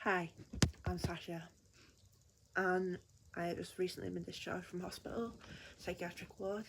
Hi, I'm Sasha, and I just recently been discharged from hospital, psychiatric ward,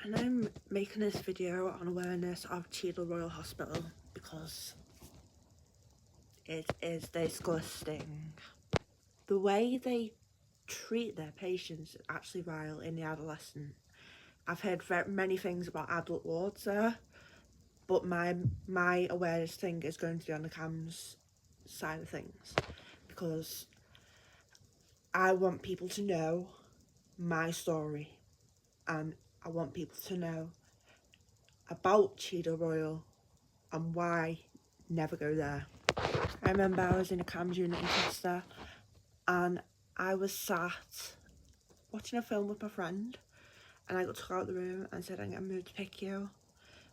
and I'm making this video on awareness of Cheadle Royal Hospital because it is disgusting. The way they treat their patients is actually vile in the adolescent. I've heard many things about adult wards there, but my awareness thing is going to be on the CAMHS side of things because I want people to know my story, and I want people to know about Cheadle Royal and why never go there. I remember I was in a CAMHS unit in Chester and I was sat watching a film with my friend, and I got took out of the room and said I'm getting moved to PICU,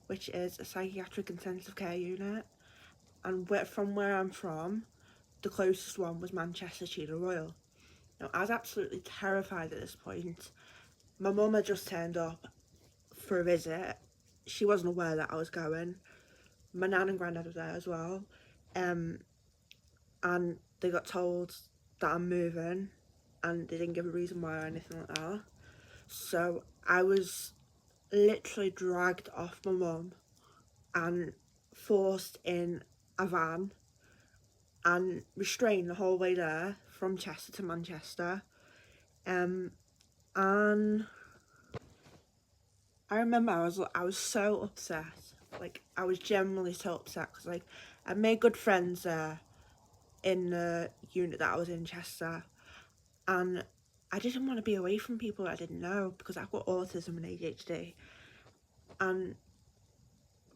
which is a psychiatric intensive care unit, and from where I'm from, the closest one was Manchester Cheadle Royal. Now, I was absolutely terrified at this point. My mum had just turned up for a visit. She wasn't aware that I was going. My nan and granddad were there as well, and they got told that I'm moving, and they didn't give a reason why or anything like that. So I was literally dragged off my mum and forced in a van and restrained the whole way there from Chester to Manchester. And I remember I was so upset. Like, I was genuinely so upset because, like, I made good friends there in the unit that I was in Chester, and I didn't want to be away from people I didn't know because I've got autism and ADHD, and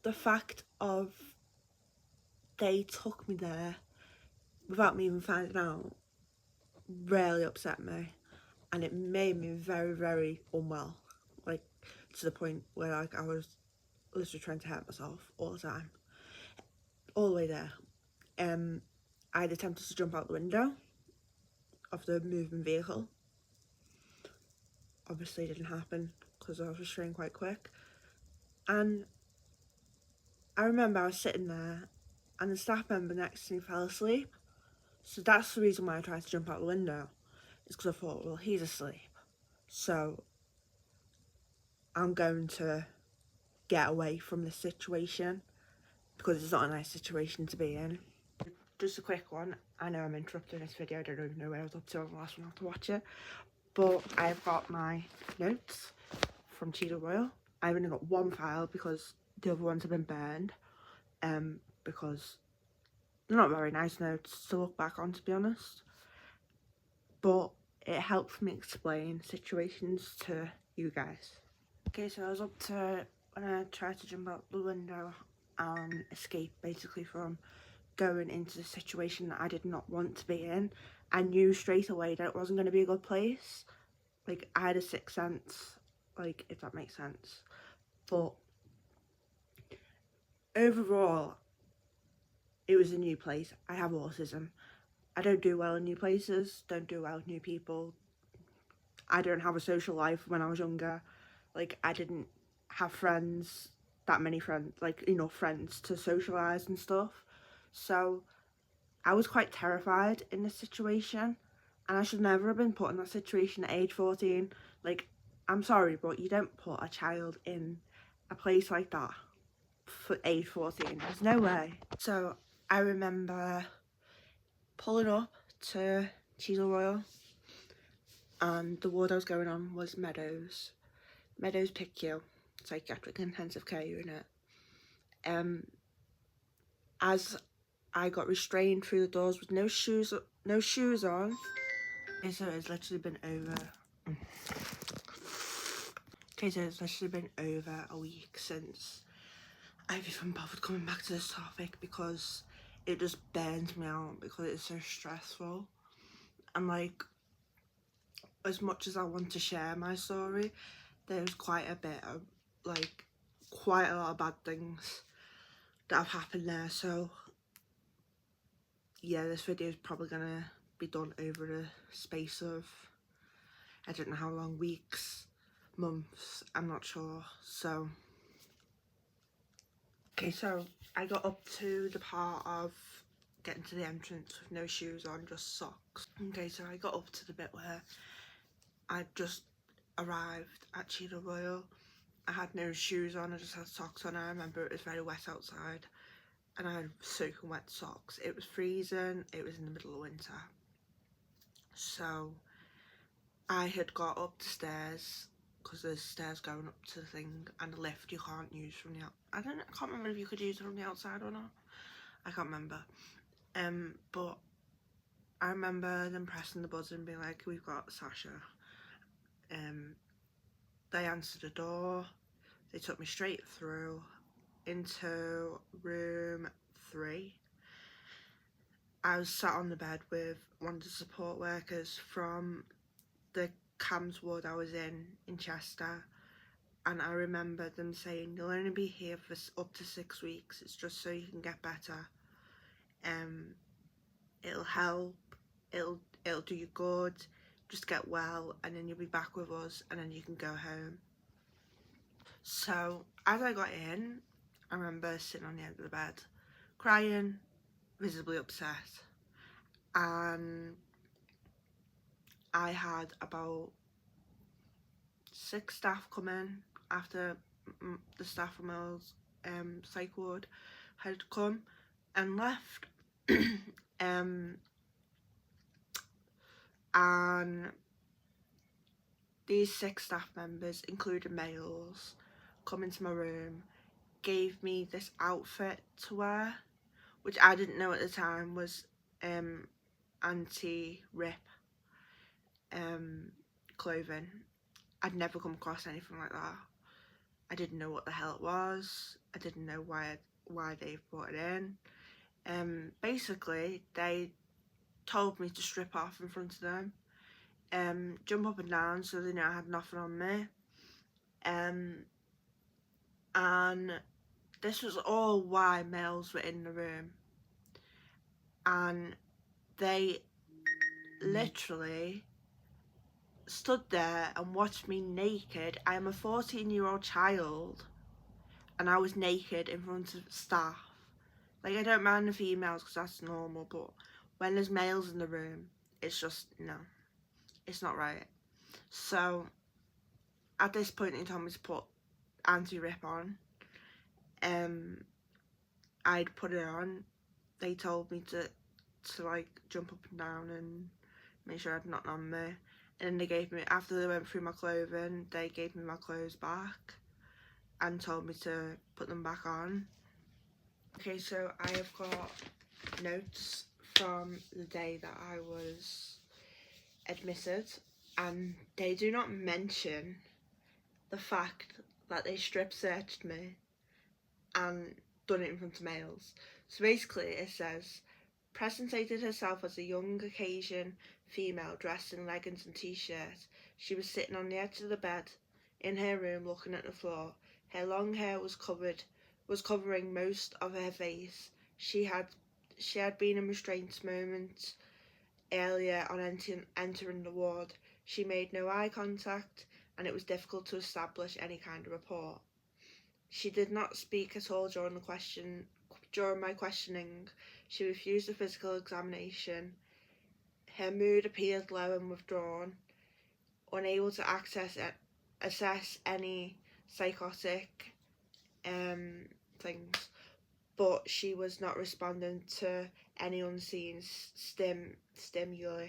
the fact of they took me there without me even finding out really upset me, and it made me very, very unwell, like to the point where like I was literally trying to hurt myself all the time, all the way there. I had attempted to jump out the window of the moving vehicle. Obviously it didn't happen because I was restrained quite quick. And I remember I was sitting there and the staff member next to me fell asleep. So that's the reason why I tried to jump out the window. It's because I thought, well, he's asleep, so I'm going to get away from this situation because it's not a nice situation to be in. Just a quick one. I know I'm interrupting this video. I don't even know where I was up to. I'm the last one to watch it. But I've got my notes from Cheadle Royal. I've only got one file because the other ones have been burned. Because they're not very nice notes to look back on, to be honest. But it helps me explain situations to you guys. Okay, so I was up to when I tried to jump out the window and escape basically from going into the situation that I did not want to be in. I knew straight away that it wasn't going to be a good place. Like, I had a sixth sense, like, if that makes sense. But overall, it was a new place. I have autism. I don't do well in new places, don't do well with new people. I don't have a social life when I was younger. Like, I didn't have friends, that many friends, like, enough friends to socialise and stuff. So I was quite terrified in this situation, and I should never have been put in that situation at age 14. Like, I'm sorry, but you don't put a child in a place like that for age 14. There's no way. So I remember pulling up to Cheadle Royal, and the ward I was going on was Meadows PICU, psychiatric intensive care unit. As I got restrained through the doors with no shoes on. Okay, so it's literally been over a week since I've even bothered coming back to this topic because it just burns me out because it's so stressful. And like, as much as I want to share my story, there's quite a lot of bad things that have happened there. So yeah, this video is probably gonna be done over the space of, I don't know how long, weeks, months, I'm not sure. So okay, so I got up to the part of getting to the entrance with no shoes on, just socks. Okay, so I got up to the bit where I'd just arrived at Cheadle Royal. I had no shoes on, I just had socks on. I remember it was very wet outside and I had soaking wet socks. It was freezing, it was in the middle of winter. So I had got up the stairs, because there's stairs going up to the thing, and a lift you can't use from the I can't remember if you could use it from the outside or not. I can't remember. But I remember them pressing the buzzer and being like, we've got Sasha. They answered the door. They took me straight through into room 3. I was sat on the bed with one of the support workers from the CAMS ward I was in Chester, and I remember them saying, you'll only be here for up to 6 weeks, it's just so you can get better. It'll help, it'll do you good, just get well, and then you'll be back with us, and then you can go home. So as I got in, I remember sitting on the end of the bed crying, visibly upset, and I had about 6 staff come in after the staff from Mills psych ward had come and left. And these 6 staff members, including males, come into my room, gave me this outfit to wear, which I didn't know at the time was anti-rip clothing. I'd never come across anything like that. I didn't know what the hell it was. I didn't know why they brought it in. Basically, they told me to strip off in front of them, jump up and down so they knew I had nothing on me. And this was all why males were in the room. And they literally stood there and watched me naked. I am a 14-year-old child and I was naked in front of staff. Like, I don't mind the females because that's normal, but when there's males in the room, it's just, no, it's not right. So at this point they told me to put anti-rip on. I'd put it on. They told me to like jump up and down and make sure I had nothing on me. And then they gave me, after they went through my clothing, they gave me my clothes back and told me to put them back on. Okay, so I have got notes from the day that I was admitted, and they do not mention the fact that they strip searched me and done it in front of males. So basically it says, presented herself as a young Caucasian female dressed in leggings and t-shirt. She was sitting on the edge of the bed in her room looking at the floor. Her long hair was covering most of her face. She had been in restraint moments earlier on entering the ward. She made no eye contact and it was difficult to establish any kind of rapport. She did not speak at all during my questioning. She refused a physical examination. Her mood appeared low and withdrawn, unable to assess any psychotic things, but she was not responding to any unseen stimuli,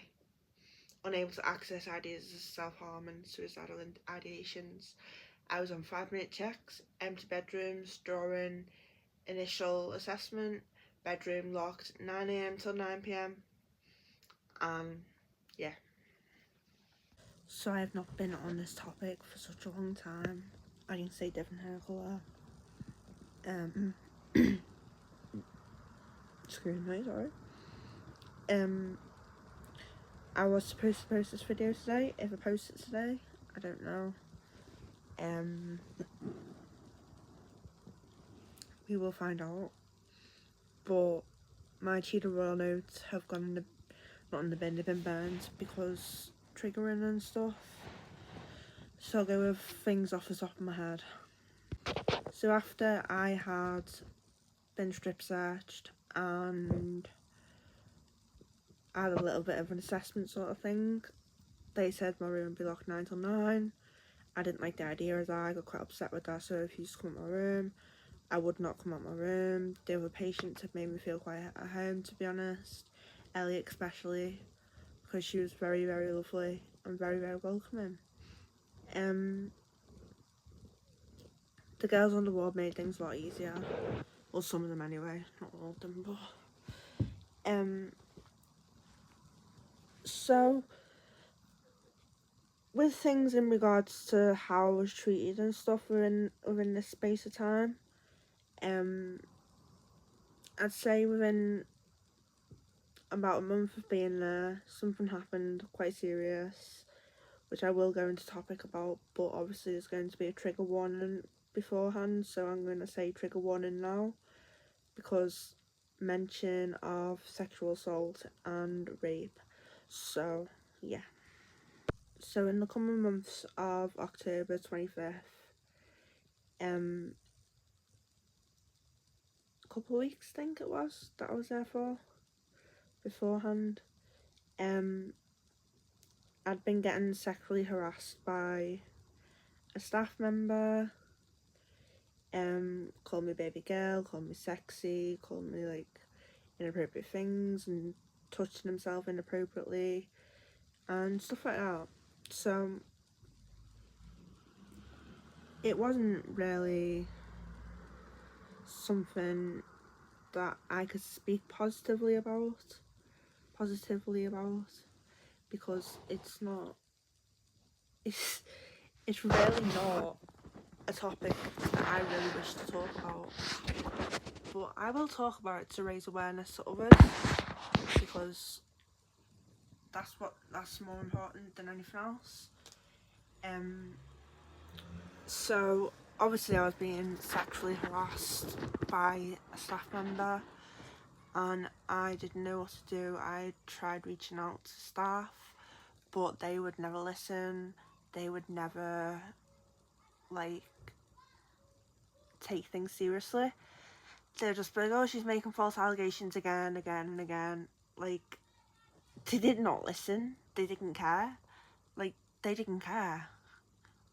unable to access ideas of self-harm and suicidal ideations. I was on 5-minute checks, empty bedrooms during initial assessment, bedroom locked 9 AM till 9 PM. Yeah. So I have not been on this topic for such a long time. I can say different hair colour. Excuse me, sorry. I was supposed to post this video today. If I post it today, I don't know. We will find out. But my Cheadle Royal notes have gone in the, not in the bin, they've been burned because triggering and stuff. So I'll go with things off the top of my head. So after I had been strip searched and I had a little bit of an assessment sort of thing. They said my room would be locked 9 till 9. I didn't like the idea of that. I got quite upset with that, so I refused to come out my room. I would not come out my room. The other patients had made me feel quite at home, to be honest. Elliot especially, because she was very, very lovely and very, very welcoming. The girls on the ward made things a lot easier. Well, some of them anyway, not all of them, but so with things in regards to how I was treated and stuff within this space of time, I'd say within about a month of being there, something happened quite serious, which I will go into topic about, but obviously there's going to be a trigger warning beforehand, so I'm going to say trigger warning now, because mention of sexual assault and rape. So yeah, so in the coming months of October 25th, a couple of weeks I think it was that I was there for beforehand, I'd been getting sexually harassed by a staff member. Called me baby girl, called me sexy, called me like inappropriate things, and touching himself inappropriately and stuff like that. So it wasn't really something that I could speak positively about, because it's really not a topic that I really wish to talk about, but I will talk about it to raise awareness to others, because that's more important than anything else. So obviously I was being sexually harassed by a staff member, and I didn't know what to do. I tried reaching out to staff, but they would never listen. They would never like take things seriously. They'd just be like, oh, she's making false allegations again and again. Like, they did not listen. They didn't care. Like, they didn't care.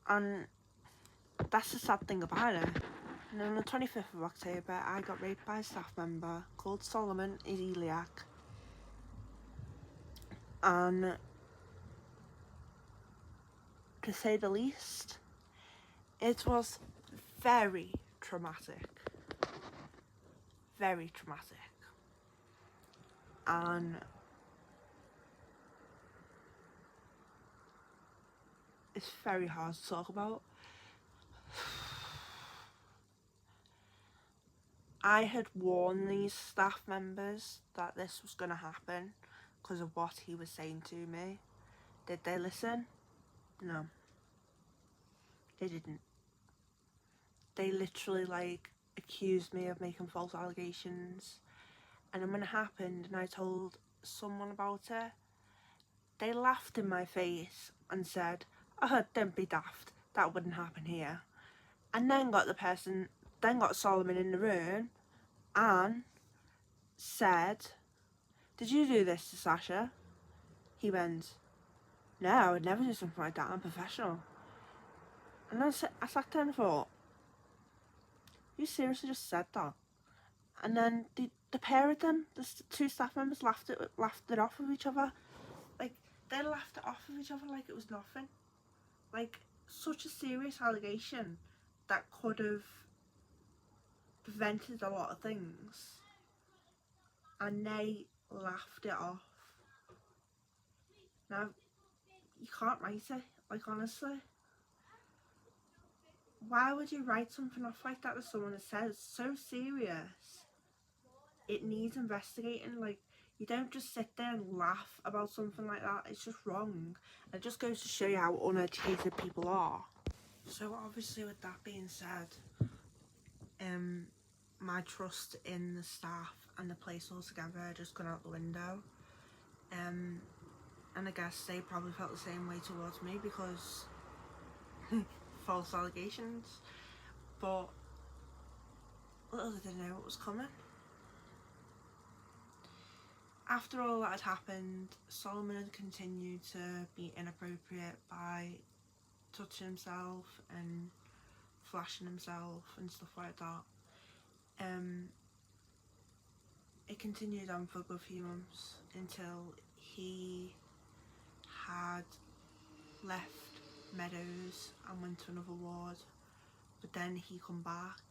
And that's the sad thing about it. And on the 25th of October, I got raped by a staff member called Solomon Iziliak. And to say the least, it was very traumatic. Very traumatic. And it's very hard to talk about. I had warned these staff members that this was going to happen because of what he was saying to me. Did they listen? No. They didn't. They literally like accused me of making false allegations, and then when it happened and I told someone about it, they laughed in my face and said, oh, don't be daft, that wouldn't happen here. And then got Solomon in the room and said, did you do this to Sasha? He went, no, I would never do something like that, I'm professional. And I sat there and thought, you seriously just said that? And then the pair of them, the two staff members, laughed it off with each other. Like, they laughed it off with each other like it was nothing. Like, such a serious allegation that could have prevented a lot of things, and they laughed it off. Now, you can't write it, like, honestly. Why would you write something off like that to someone that says so serious? It needs investigating. Like, you don't just sit there and laugh about something like that. It's just wrong. It just goes to show you how uneducated people are. So obviously, with that being said, my trust in the staff and the place altogether just gone out the window. And I guess they probably felt the same way towards me because false allegations. But little did they know what was coming. after all that had happened, Solomon had continued to be inappropriate by touching himself and flashing himself and stuff like that. It continued on for a good few months until he had left Meadows and went to another ward, but then he come back,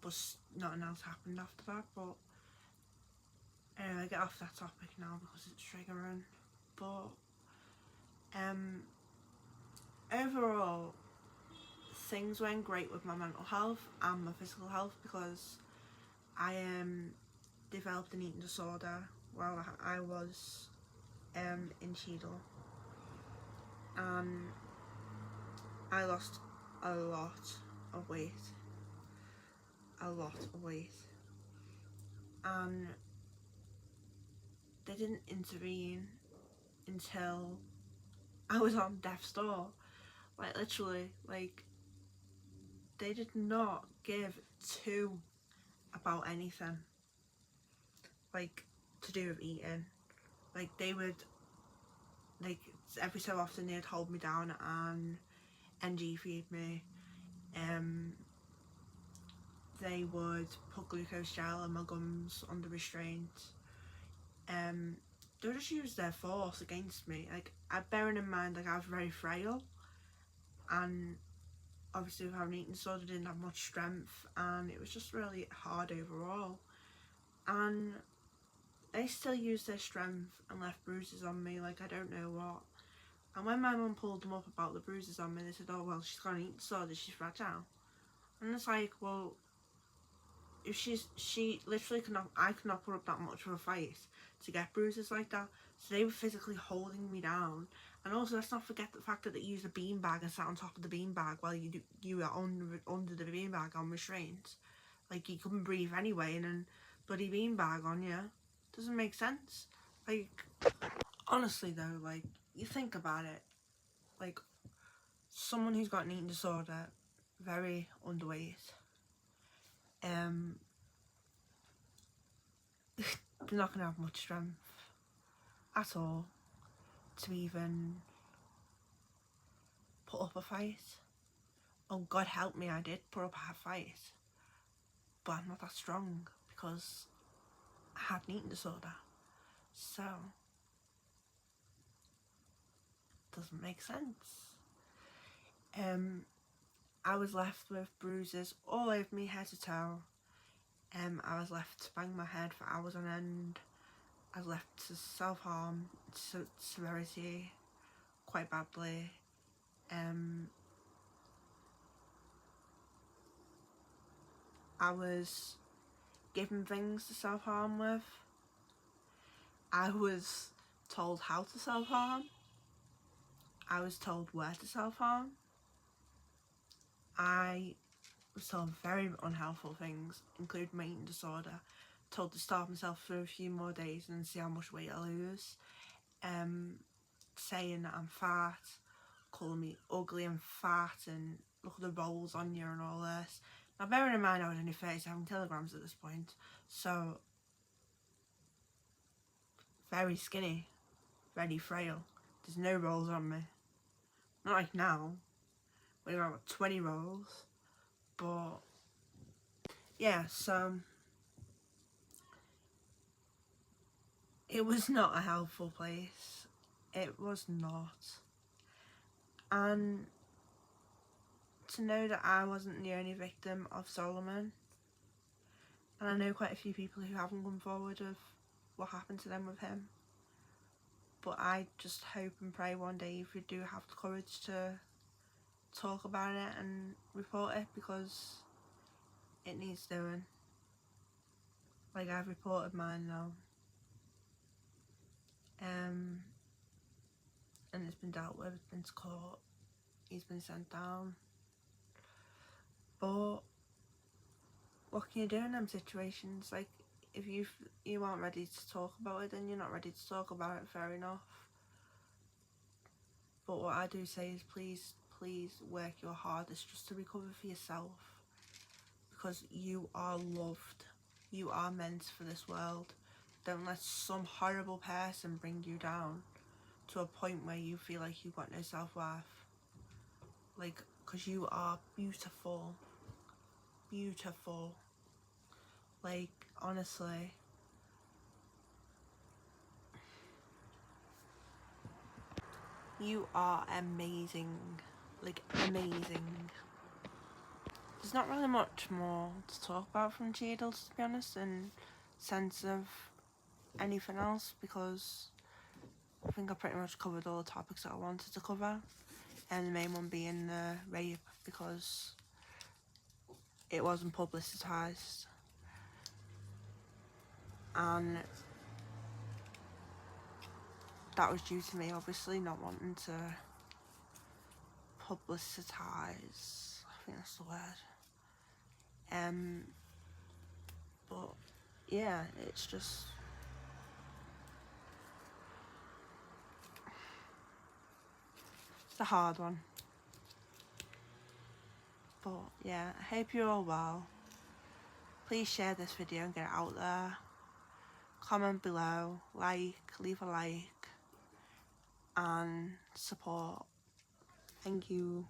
but nothing else happened after that. But anyway, I get off that topic now because it's triggering. But overall, things went great with my mental health and my physical health, because I developed an eating disorder while I was in Cheadle, and I lost a lot of weight, and they didn't intervene until I was on death's door. Like, literally, like, they did not give two about anything, like, to do with eating. Like, they would, like, every so often they'd hold me down and NG feed me. They would put glucose gel in my gums under restraint. They would just use their force against me. Like, bearing in mind, like, I was very frail, and obviously with having an eating disorder, I didn't have much strength, and it was just really hard overall. And they still used their strength and left bruises on me, like I don't know what. And when my mum pulled them up about the bruises on me, they said, oh well, she's got an eating disorder, she's fragile. And it's like, well, if she literally I could not put up that much of a fight to get bruises like that. So they were physically holding me down. And also, let's not forget the fact that they used a beanbag and sat on top of the beanbag while you were under the beanbag on restraint. Like, you couldn't breathe anyway, and then bloody beanbag on you. Doesn't make sense. Like, honestly though, like, you think about it, like, someone who's got an eating disorder, very underweight, they're not going to have much strength at all to even put up a fight. Oh, God help me, I did put up a fight, but I'm not that strong because I had an eating disorder. So, doesn't make sense. I was left with bruises all over me, head to toe. I was left to bang my head for hours on end. I was left to self-harm, severity, quite badly. I was given things to self-harm with. I was told how to self-harm. I was told where to self-harm. I was told very unhelpful things, including my eating disorder. Told to starve myself for a few more days and see how much weight I lose. Saying that I'm fat, calling me ugly and fat, and look at the rolls on you and all this. Now, bearing in mind I was only 37 kilograms at this point, so very skinny, very frail. There's no rolls on me. Not like now, when I've got 20 rolls. But yeah, so it was not a helpful place. It was not. And to know that I wasn't the only victim of Solomon, and I know quite a few people who haven't come forward of what happened to them with him, but I just hope and pray one day if we do have the courage to talk about it and report it, because it needs doing. Like, I've reported mine now, and it's been dealt with, it's been to court, he's been sent down. But what can you do in them situations? Like, if you aren't ready to talk about it, then you're not ready to talk about it, fair enough. But what I do say is, please work your hardest just to recover for yourself, because you are loved, you are meant for this world. Don't let some horrible person bring you down to a point where you feel like you've got no self-worth. Like, because you are beautiful. Beautiful. Like, honestly. You are amazing. Like, amazing. There's not really much more to talk about from Cheadle, to be honest, in sense of anything else, because I think I pretty much covered all the topics that I wanted to cover, and the main one being the rape, because it wasn't publicised, and that was due to me obviously not wanting to publicise, I think that's the word. But yeah, it's just, it's a hard one. But yeah, I hope you're all well. Please share this video and get it out there. Comment below, leave a like, and support. Thank you.